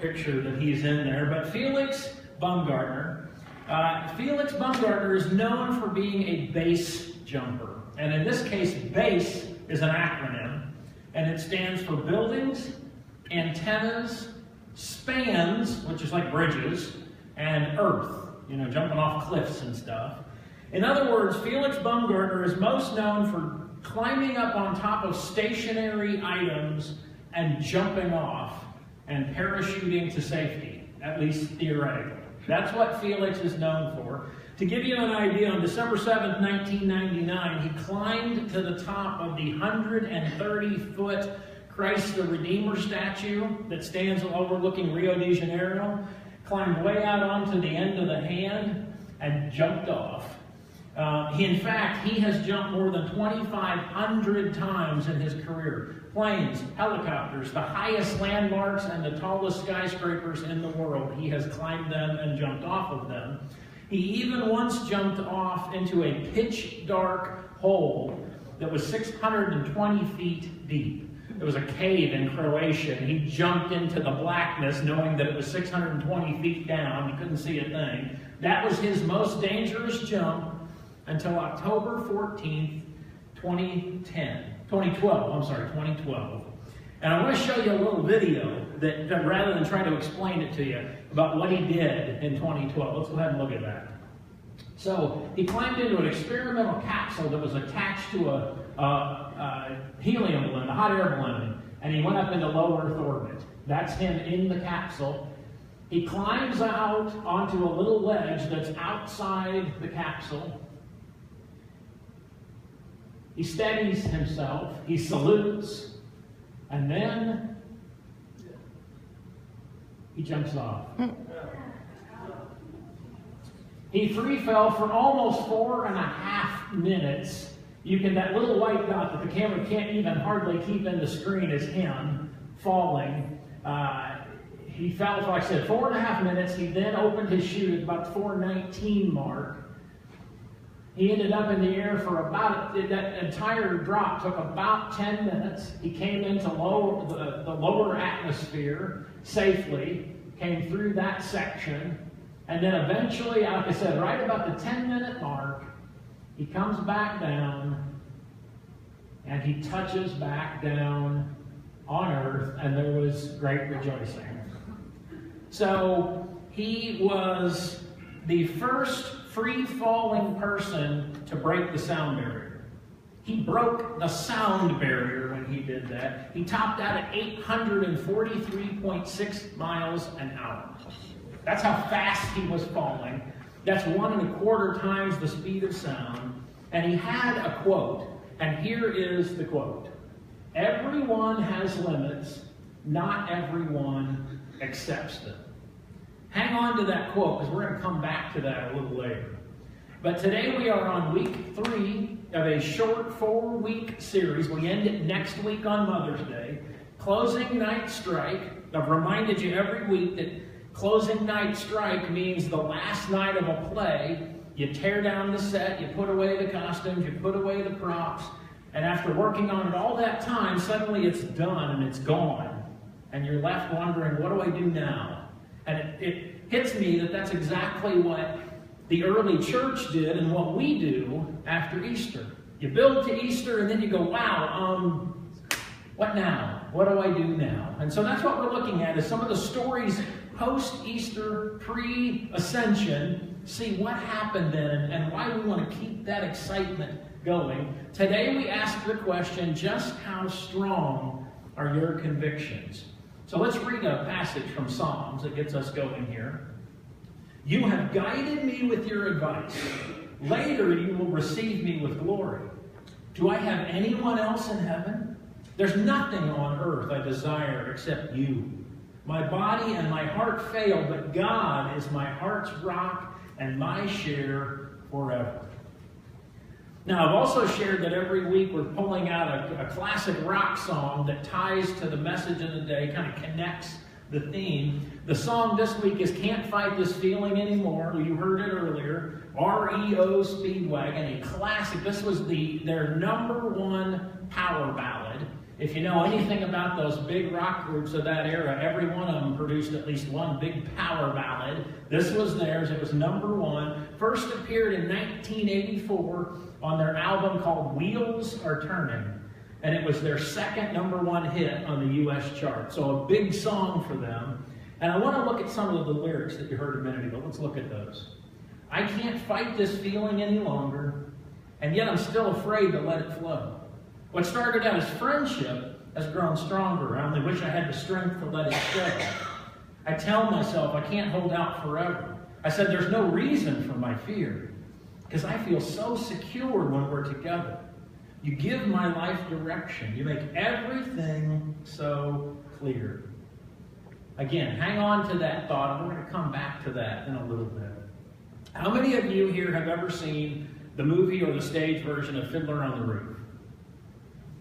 picture that he's in there, but Felix Baumgartner. Felix Baumgartner is known for being a base jumper. And in this case, BASE is an acronym, and it stands for Buildings, Antennas, Spans, which is like bridges, and Earth, jumping off cliffs and stuff. In other words, Felix Baumgartner is most known for climbing up on top of stationary items and jumping off and parachuting to safety, at least theoretically. That's what Felix is known for. To give you an idea, on December 7th, 1999, he climbed to the top of the 130-foot Christ the Redeemer statue that stands overlooking Rio de Janeiro, climbed way out onto the end of the hand, and jumped off. In fact, he has jumped more than 2,500 times in his career. Planes, helicopters, the highest landmarks and the tallest skyscrapers in the world. He has climbed them and jumped off of them. He even once jumped off into a pitch dark hole that was 620 feet deep. It was a cave in Croatia, and he jumped into the blackness knowing that it was 620 feet down. He couldn't see a thing. That was his most dangerous jump until October 14th, 2012. And I want to show you a little video that rather than try to explain it to you about what he did in 2012. Let's go ahead and look at that. So he climbed into an experimental capsule that was attached to a helium balloon, a hot air balloon, and he went up into low Earth orbit. That's him in the capsule. He climbs out onto a little ledge that's outside the capsule. He steadies himself, he salutes, and then he jumps off. He free fell for almost 4.5 minutes. That little white dot that the camera can't even hardly keep in the screen is him falling. He fell for, like I said, 4.5 minutes. He then opened his chute at about the 4:19 mark. He ended up in the air for that entire drop took about 10 minutes. He came into the lower atmosphere safely, came through that section, and then eventually, like I said, right about the 10-minute mark, he comes back down, and he touches back down on Earth, and there was great rejoicing. So he was the first free-falling person to break the sound barrier. He broke the sound barrier when he did that. He topped out at 843.6 miles an hour. That's how fast he was falling. That's 1.25 times the speed of sound. And he had a quote, and here is the quote. "Everyone has limits, not everyone accepts them." Hang on to that quote, because we're going to come back to that a little later. But today we are on week 3 of a short 4-week series. We end it next week on Mother's Day. Closing Night Strike. I've reminded you every week that closing night strike means the last night of a play. You tear down the set, you put away the costumes, you put away the props, and after working on it all that time, suddenly it's done and it's gone. And you're left wondering, what do I do now? And it hits me that that's exactly what the early church did and what we do after Easter. You build to Easter and then you go, wow, what now? What do I do now? And so that's what we're looking at, is some of the stories post-Easter, pre-ascension, see what happened then and why we want to keep that excitement going. Today we ask the question, just how strong are your convictions? So let's read a passage from Psalms that gets us going here. "You have guided me with your advice. Later you will receive me with glory. Do I have anyone else in heaven? There's nothing on earth I desire except you. My body and my heart fail, but God is my heart's rock and my share forever." Now, I've also shared that every week we're pulling out a classic rock song that ties to the message of the day, kind of connects the theme. The song this week is "Can't Fight This Feeling Anymore." You heard it earlier. REO Speedwagon, a classic. This was their #1 power ballad If you know anything about those big rock groups of that era, every one of them produced at least one big power ballad. This was theirs. It was #1. First appeared in 1984 on their album called Wheels Are Turning. And it was their second #1 hit on the U.S. chart. So a big song for them. And I want to look at some of the lyrics that you heard a minute ago. Let's look at those. I can't fight this feeling any longer, and yet I'm still afraid to let it flow. What started out as friendship has grown stronger. I only wish I had the strength to let it show. I tell myself I can't hold out forever. I said there's no reason for my fear, because I feel so secure when we're together. You give my life direction. You make everything so clear. Again, hang on to that thought, and we're going to come back to that in a little bit. How many of you here have ever seen the movie or the stage version of Fiddler on the Roof?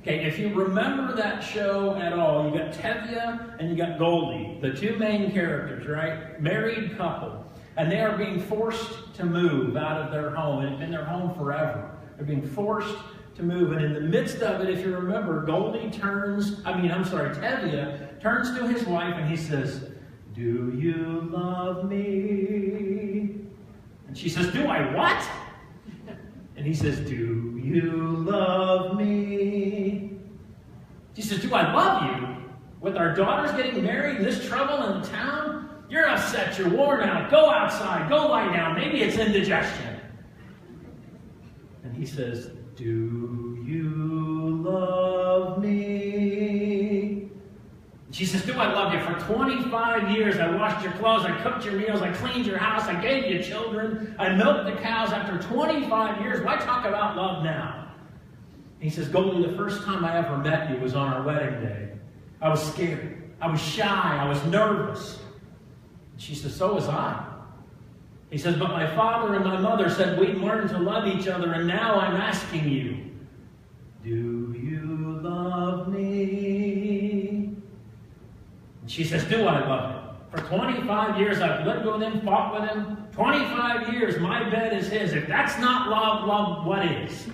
Okay, if you remember that show at all, you got Tevye and you got Goldie, the two main characters, right? Married couple. And they are being forced to move out of their home. It's been their home forever. They're being forced to move. And in the midst of it, if you remember, Tevye turns to his wife and he says, "Do you love me?" And she says, "Do I what?" And he says, "Do you love me?" She says, "Do I love you? With our daughters getting married and this trouble in the town? You're upset, you're worn out. Go outside, go lie down. Maybe it's indigestion." And he says, "Do you love me?" She says, "Do I love you? For 25 years I washed your clothes, I cooked your meals, I cleaned your house, I gave you children, I milked the cows. After 25 years, why talk about love now?" And he says, "Goldie, the first time I ever met you was on our wedding day. I was scared, I was shy, I was nervous." She says, "So was I." He says, "But my father and my mother said we'd learn to love each other, and now I'm asking you, do you love me?" And she says, "Do I love him? For 25 years I've lived with him, fought with him. 25 years, my bed is his. If that's not love, what is?"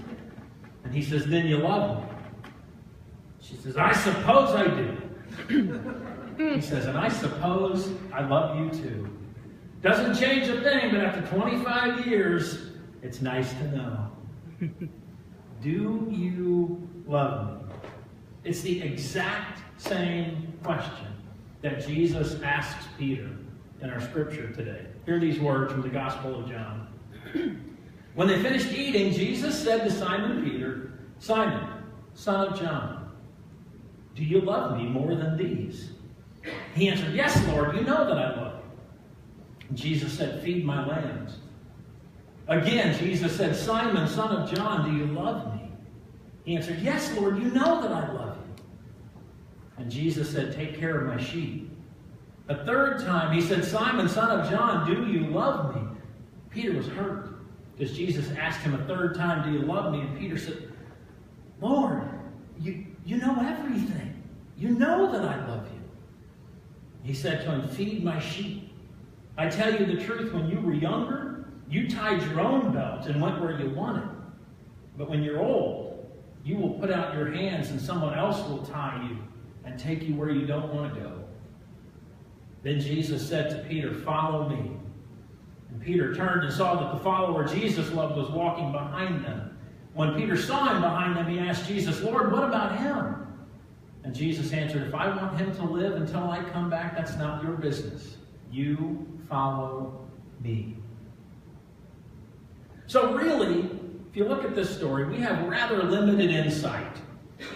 And he says, "Then you love me." She says, "I suppose I do." He says, "And I suppose I love you too. Doesn't change a thing, but after 25 years, it's nice to know. Do you love me?" It's the exact same question that Jesus asks Peter in our scripture today. Hear these words from the Gospel of John. When they finished eating, Jesus said to Simon Peter, "Simon, son of John, do you love me more than these?" He answered, "Yes, Lord, you know that I love you." And Jesus said, "Feed my lambs." Again, Jesus said, "Simon, son of John, do you love me?" He answered, "Yes, Lord, you know that I love you." And Jesus said, "Take care of my sheep." A third time, he said, "Simon, son of John, do you love me?" Peter was hurt because Jesus asked him a third time, "Do you love me?" And Peter said, "Lord, you know everything. You know that I love you." He said to him, "Feed my sheep. I tell you the truth, when you were younger, you tied your own belt and went where you wanted. But when you're old, you will put out your hands and someone else will tie you and take you where you don't want to go." Then Jesus said to Peter, "Follow me." And Peter turned and saw that the follower Jesus loved was walking behind them. When Peter saw him behind them, he asked Jesus, "Lord, what about him?" And Jesus answered, "If I want him to live until I come back, that's not your business. You follow me." So really, if you look at this story, we have rather limited insight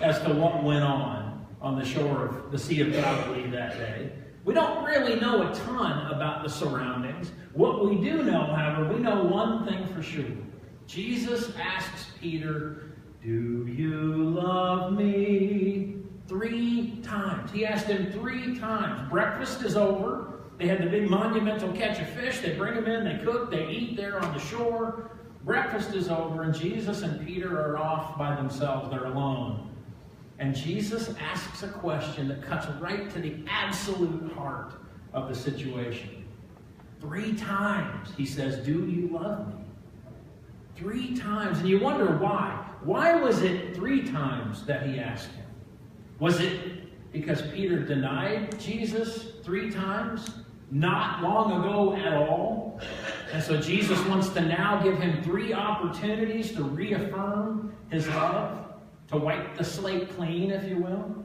as to what went on the shore of the Sea of Galilee that day. We don't really know a ton about the surroundings. What we do know, however, we know one thing for sure. Jesus asks Peter, "Do you love me?" 3 times. He asked him 3 times. Breakfast is over. They had the big monumental catch of fish. They bring them in, they cook, they eat there on the shore. Breakfast is over, and Jesus and Peter are off by themselves. They're alone. And Jesus asks a question that cuts right to the absolute heart of the situation. 3 times he says, "Do you love me?" 3 times. And you wonder why. Why was it 3 times that he asked him? Was it because Peter denied Jesus 3 times, not long ago at all? And so Jesus wants to now give him 3 opportunities to reaffirm his love, to wipe the slate clean, if you will.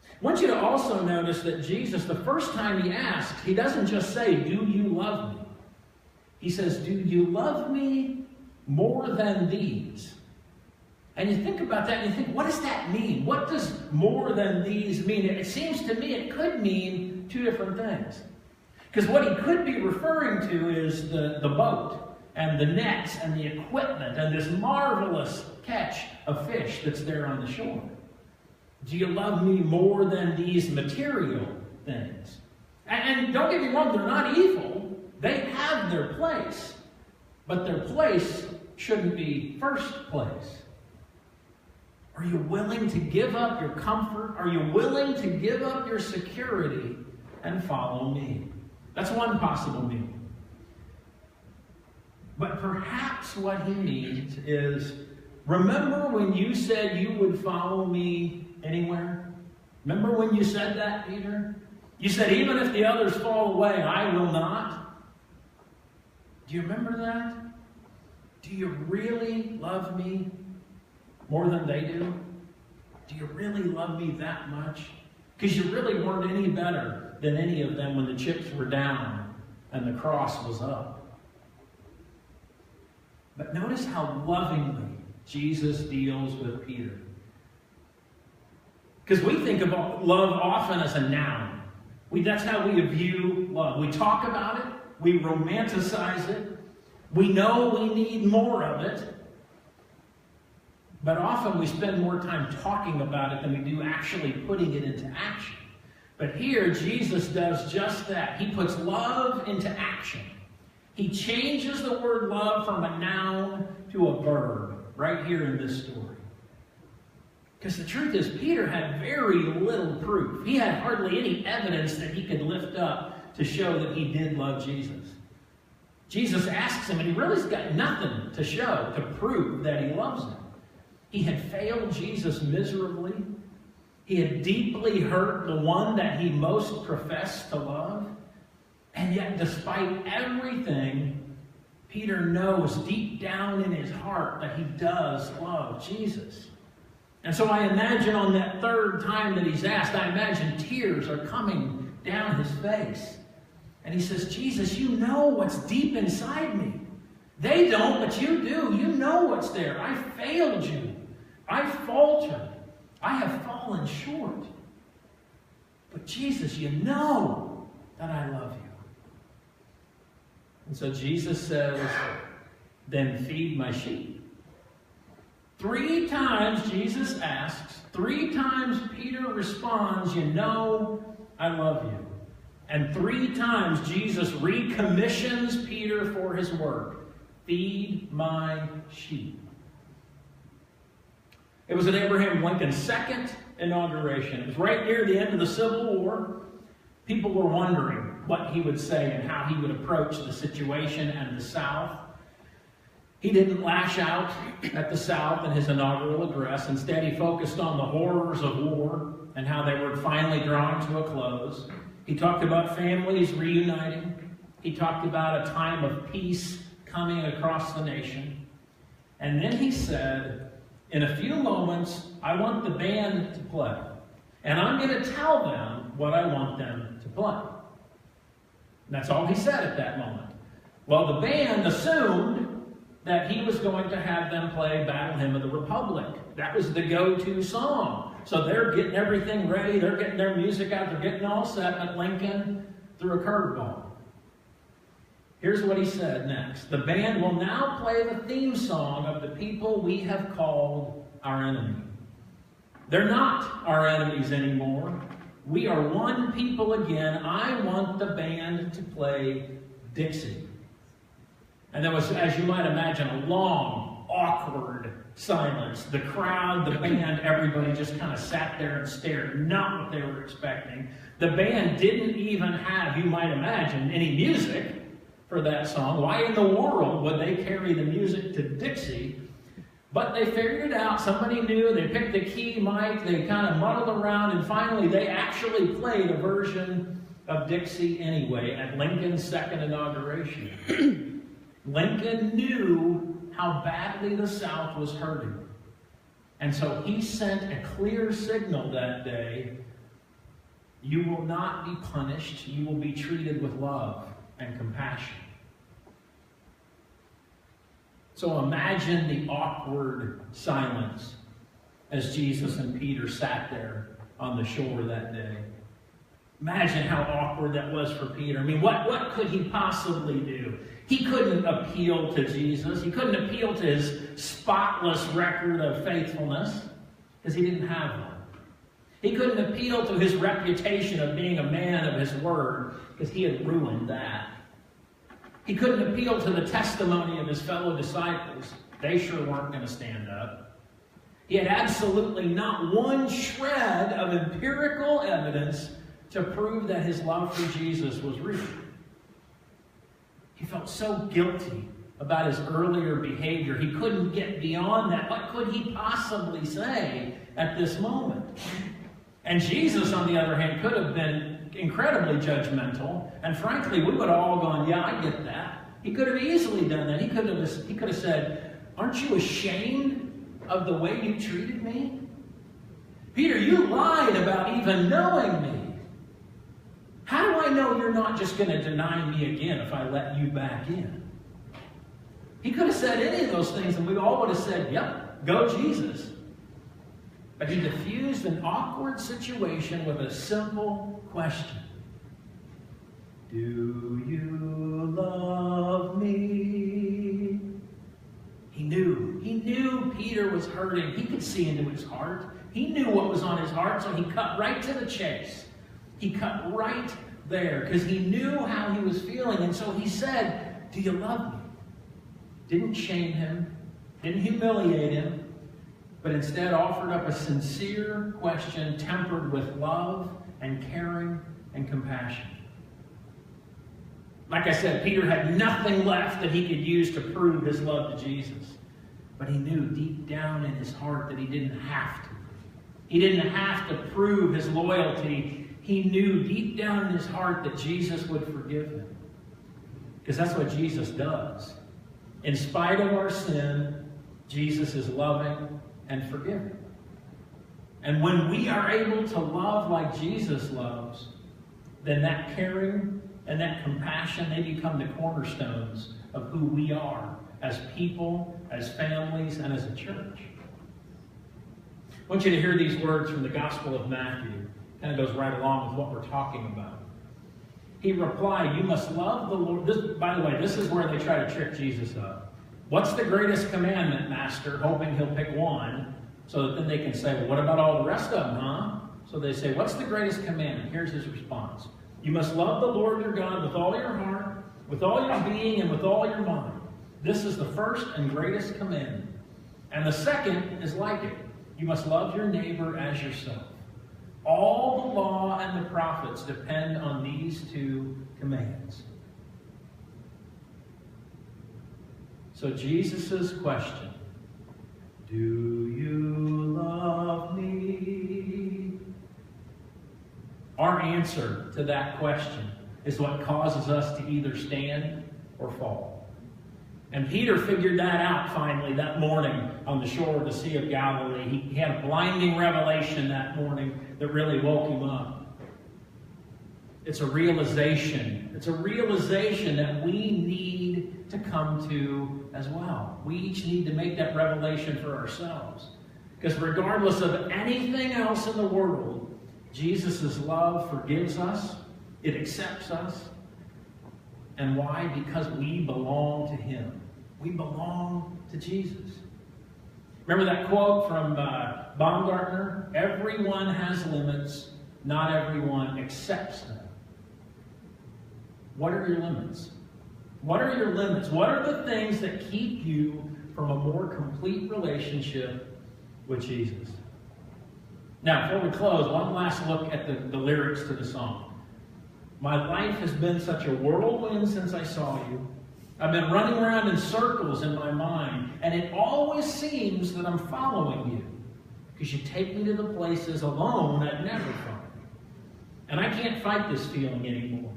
I want you to also notice that Jesus, the first time he asks, he doesn't just say, "Do you love me?" He says, "Do you love me more than these?" And you think about that and you think, what does that mean? What does more than these mean? It seems to me it could mean 2 different things. Because what he could be referring to is the boat and the nets and the equipment and this marvelous catch of fish that's there on the shore. Do you love me more than these material things? And don't get me wrong, they're not evil. They have their place. But their place shouldn't be first place. Are you willing to give up your comfort? Are you willing to give up your security and follow me? That's one possible meaning. But perhaps what he means is, remember when you said you would follow me anywhere? Remember when you said that, Peter? You said, even if the others fall away, I will not. Do you remember that? Do you really love me more than they do? Do you really love me that much? Because you really weren't any better than any of them when the chips were down and the cross was up. But notice how lovingly Jesus deals with Peter. Because we think of love often as a noun. That's how we view love. We talk about it. We romanticize it. We know we need more of it. But often we spend more time talking about it than we do actually putting it into action. But here, Jesus does just that. He puts love into action. He changes the word love from a noun to a verb right here in this story. Because the truth is, Peter had very little proof. He had hardly any evidence that he could lift up to show that he did love Jesus. Jesus asks him, and he really's got nothing to show to prove that he loves him. He had failed Jesus miserably. He had deeply hurt the one that he most professed to love. And yet, despite everything, Peter knows deep down in his heart that he does love Jesus. And so I imagine on that 3rd time that he's asked, I imagine tears are coming down his face. And he says, Jesus, you know what's deep inside me. They don't, but you do. You know what's there. I failed you. I faltered. I have fallen short. But Jesus, you know that I love you. And so Jesus says, then feed my sheep. 3 times Jesus asks, 3 times Peter responds, you know I love you. And 3 times Jesus recommissions Peter for his work. Feed my sheep. It was at Abraham Lincoln's 2nd inauguration. It was right near the end of the Civil War. People were wondering what he would say and how he would approach the situation and the South. He didn't lash out at the South in his inaugural address. Instead, he focused on the horrors of war and how they were finally drawing to a close. He talked about families reuniting. He talked about a time of peace coming across the nation. And then he said, in a few moments, I want the band to play. And I'm going to tell them what I want them to play. And that's all he said at that moment. Well, the band assumed that he was going to have them play Battle Hymn of the Republic. That was the go-to song. So they're getting everything ready. They're getting their music out. They're getting all set. But Lincoln threw a curveball. Here's what he said next. The band will now play the theme song of the people we have called our enemy. They're not our enemies anymore. We are one people again. I want the band to play Dixie. And there was, as you might imagine, a long, awkward silence. The crowd, the band, everybody just kind of sat there and stared. Not what they were expecting. The band didn't even have, you might imagine, any music for that song. Why in the world would they carry the music to Dixie? But they figured it out. Somebody knew. They picked the key mic. They kind of muddled around. And finally, they actually played a version of Dixie anyway at Lincoln's second inauguration. Lincoln knew how badly the South was hurting. And so he sent a clear signal that day: you will not be punished. You will be treated with love and compassion. So imagine the awkward silence as Jesus and Peter sat there on the shore that day. Imagine how awkward that was for Peter. I mean, what could he possibly do? He couldn't appeal to Jesus. He couldn't appeal to his spotless record of faithfulness because he didn't have one. He couldn't appeal to his reputation of being a man of his word because he had ruined that. He couldn't appeal to the testimony of his fellow disciples. They sure weren't going to stand up. He had absolutely not one shred of empirical evidence to prove that his love for Jesus was real. He felt so guilty about his earlier behavior. He couldn't get beyond that. What could he possibly say at this moment? And Jesus, on the other hand, could have been incredibly judgmental. And frankly, we would have all gone, yeah, I get that. He could have easily done that. He could have said, aren't you ashamed of the way you treated me? Peter, you lied about even knowing me. How do I know you're not just going to deny me again if I let you back in? He could have said any of those things and we all would have said, yep, go Jesus. But he diffused an awkward situation with a simple question. Do you love me? He knew Peter was hurting. He could see into his heart. He knew what was on his heart, so he cut right to the chase. He cut right there because he knew how he was feeling. And so he said, do you love me? Didn't shame him, didn't humiliate him, but instead offered up a sincere question tempered with love and caring and compassion. Like I said, Peter had nothing left that he could use to prove his love to Jesus. But he knew deep down in his heart that he didn't have to. He didn't have to prove his loyalty. He knew deep down in his heart that Jesus would forgive him. Because that's what Jesus does. In spite of our sin, Jesus is loving and forgiving. And when we are able to love like Jesus loves, then that caring and that compassion, they become the cornerstones of who we are as people, as families, and as a church. I want you to hear these words from the Gospel of Matthew. Kind of goes right along with what we're talking about. He replied, you must love the Lord. By the way, this is where they try to trick Jesus up. What's the greatest commandment, Master? Hoping he'll pick one, so that then they can say, well, what about all the rest of them, huh? So they say, what's the greatest commandment? Here's his response. You must love the Lord your God with all your heart, with all your being, and with all your mind. This is the first and greatest commandment. And the second is like it. You must love your neighbor as yourself. All the law and the prophets depend on these two commands. So Jesus' question, do you love me? Our answer to that question is what causes us to either stand or fall. And Peter figured that out finally that morning on the shore of the Sea of Galilee. He had a blinding revelation that morning that really woke him up. It's a realization. It's a realization that we need to come to as well. We each need to make that revelation for ourselves. Because regardless of anything else in the world, Jesus' love forgives us. It accepts us. And why? Because we belong to him. We belong to Jesus. Remember that quote from Baumgartner? Everyone has limits, not everyone accepts them. What are your limits? What are your limits? What are the things that keep you from a more complete relationship with Jesus? Now, before we close, one last look at the lyrics to the song. My life has been such a whirlwind since I saw you. I've been running around in circles in my mind, and it always seems that I'm following you, because you take me to the places alone I'd never find. And I can't fight this feeling anymore.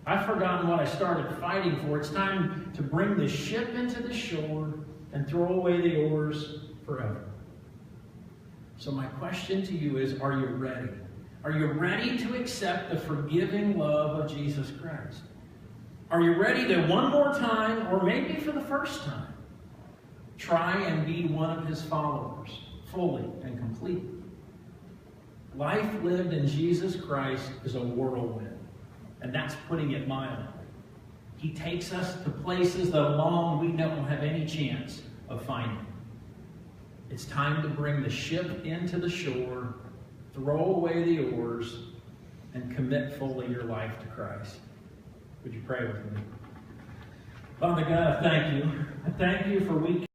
I've forgotten what I started fighting for. It's time to bring the ship into the shore and throw away the oars forever. So my question to you is, are you ready? Are you ready to accept the forgiving love of Jesus Christ? Are you ready to one more time, or maybe for the first time, try and be one of his followers, fully and completely? Life lived in Jesus Christ is a whirlwind, and that's putting it mildly. He takes us to places that alone we don't have any chance of finding. It's time to bring the ship into the shore, throw away the oars, and commit fully your life to Christ. Would you pray with me? Father God, I thank you. I thank you for week